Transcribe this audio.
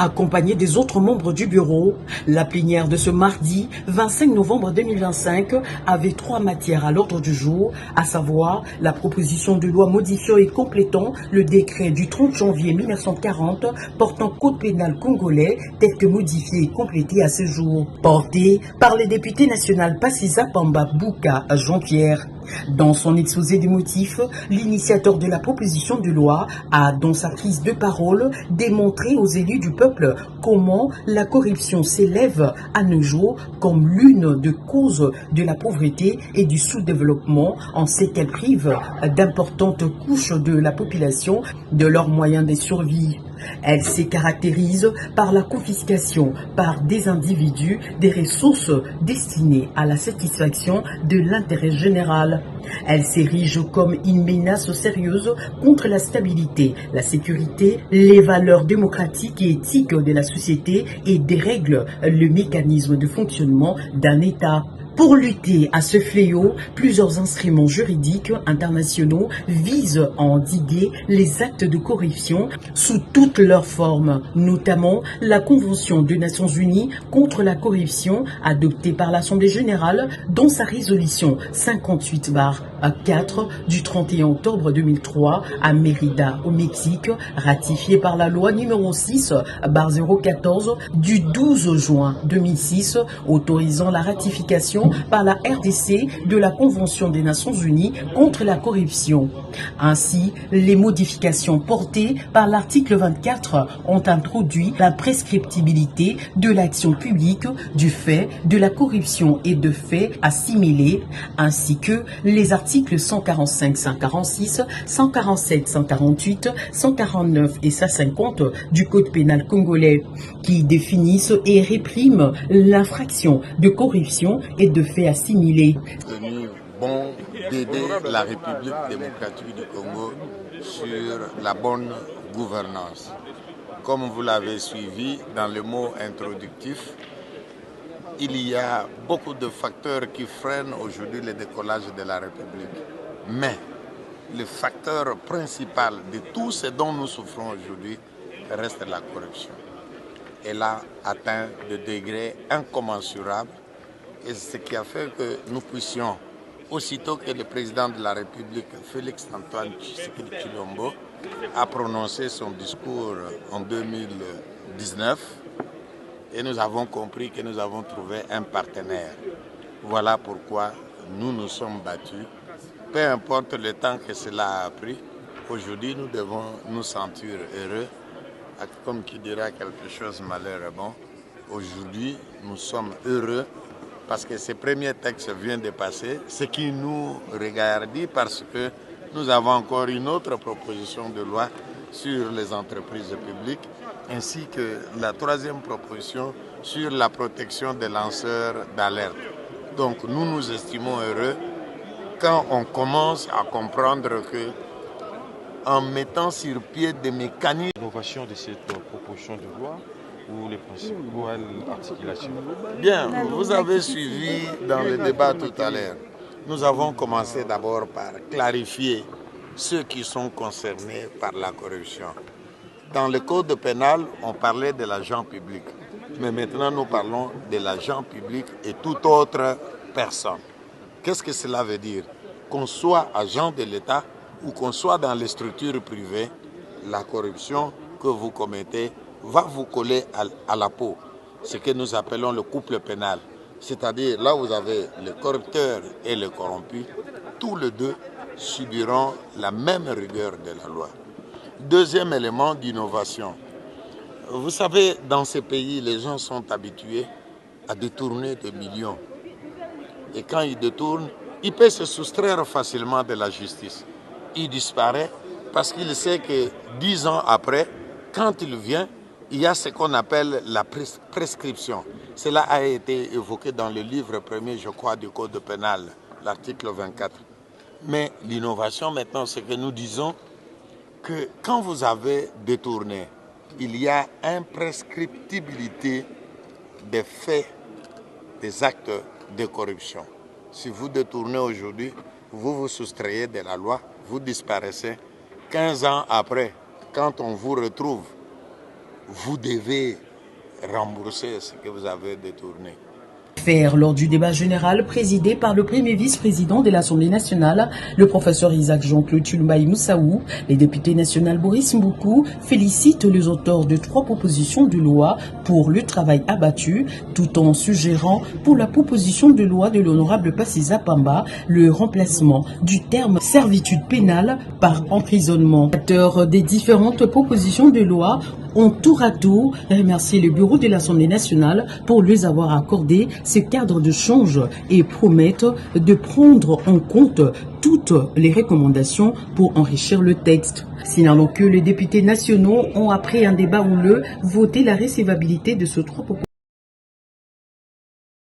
accompagné des autres membres du bureau. La plénière de ce mardi 25 novembre 2025 avait 3 matières à l'ordre du jour, à savoir la proposition de loi modifiant et complétant le décret du 30 janvier 1940 portant code pénal congolais tel que modifié et complété à ce jour, porté par le député national Passisa Pamba Bouka Jean-Pierre. Dans son exposé des motifs, l'initiateur de la proposition de loi a, dans sa prise de parole, démontré aux élus du peuple comment la corruption s'élève à nos jours comme l'une des causes de la pauvreté et du sous-développement, en ce qu'elle prive d'importantes couches de la population de leurs moyens de survie. Elle se caractérise par la confiscation par des individus des ressources destinées à la satisfaction de l'intérêt général. Elle s'érige comme une menace sérieuse contre la stabilité, la sécurité, les valeurs démocratiques et éthiques de la société et dérègle le mécanisme de fonctionnement d'un État. Pour lutter à ce fléau, plusieurs instruments juridiques internationaux visent à endiguer les actes de corruption sous toutes leurs formes, notamment la Convention des Nations Unies contre la corruption adoptée par l'Assemblée générale dans sa résolution 58/4 du 31 octobre 2003 à Mérida au Mexique, ratifiée par la loi numéro 6/014 du 12 juin 2006 autorisant la ratification par la RDC de la Convention des Nations Unies contre la corruption. Ainsi, les modifications portées par l'article 24 ont introduit la prescriptibilité de l'action publique du fait de la corruption et de faits assimilés, ainsi que les articles 145, 146, 147, 148, 149 et 150 du Code pénal congolais, qui définissent et répriment l'infraction de corruption et de faits assimilés. Bon d'aider la République démocratique du Congo sur la bonne gouvernance. Comme vous l'avez suivi dans le mot introductif, il y a beaucoup de facteurs qui freinent aujourd'hui le décollage de la République. Mais le facteur principal de tout ce dont nous souffrons aujourd'hui reste la corruption. Elle a atteint des degrés incommensurables et c'est ce qui a fait que nous puissions, aussitôt que le président de la République, Félix-Antoine Tshisekedi Tshilombo, a prononcé son discours en 2019, et nous avons compris que nous avons trouvé un partenaire. Voilà pourquoi nous nous sommes battus. Peu importe le temps que cela a pris, aujourd'hui nous devons nous sentir heureux. Comme qui dira quelque chose malheureusement, aujourd'hui nous sommes heureux parce que ce premier texte vient de passer, ce qui nous regarde parce que nous avons encore une autre proposition de loi sur les entreprises publiques, ainsi que la troisième proposition sur la protection des lanceurs d'alerte. Donc nous nous estimons heureux quand on commence à comprendre que en mettant sur pied des mécanismes. L'innovation de cette proposition de loi ou les principales articulations. Bien, vous avez suivi dans le débat tout à l'heure. Nous avons commencé d'abord par clarifier ceux qui sont concernés par la corruption. Dans le code pénal, on parlait de l'agent public. Mais maintenant, nous parlons de l'agent public et toute autre personne. Qu'est-ce que cela veut dire? Qu'on soit agent de l'État ou qu'on soit dans les structures privées, la corruption que vous commettez va vous coller à la peau. Ce que nous appelons le couple pénal. C'est-à-dire, là vous avez le corrupteur et le corrompu, tous les deux subiront la même rigueur de la loi. Deuxième élément d'innovation. Vous savez, dans ces pays, les gens sont habitués à détourner des millions. Et quand ils détournent, ils peuvent se soustraire facilement de la justice. Il disparaît parce qu'il sait que 10 ans après, quand il vient, il y a ce qu'on appelle la prescription. Cela a été évoqué dans le livre premier, je crois, du Code pénal, l'article 24. Mais l'innovation maintenant, c'est que nous disons que quand vous avez détourné, il y a imprescriptibilité des faits, des actes de corruption. Si vous détournez aujourd'hui, vous vous soustrayez de la loi, vous disparaissez. 15 ans après, quand on vous retrouve, vous devez rembourser ce que vous avez détourné. Faire lors du débat général présidé par le premier vice-président de l'Assemblée nationale, le professeur Isaac Jean-Claude Tshilombaï Moussaou, les députés nationaux Boris Mboukou félicitent les auteurs de 3 propositions de loi pour le travail abattu, tout en suggérant pour la proposition de loi de l'honorable Paciza Pamba le remplacement du terme servitude pénale par emprisonnement. Les auteurs des différentes propositions de loi ont tour à tour remercié le bureau de l'Assemblée nationale pour lui avoir accordé ce cadre de change et promettent de prendre en compte toutes les recommandations pour enrichir le texte. Signalons que les députés nationaux ont, après un débat houleux, voté la recevabilité de ce 3 propositions.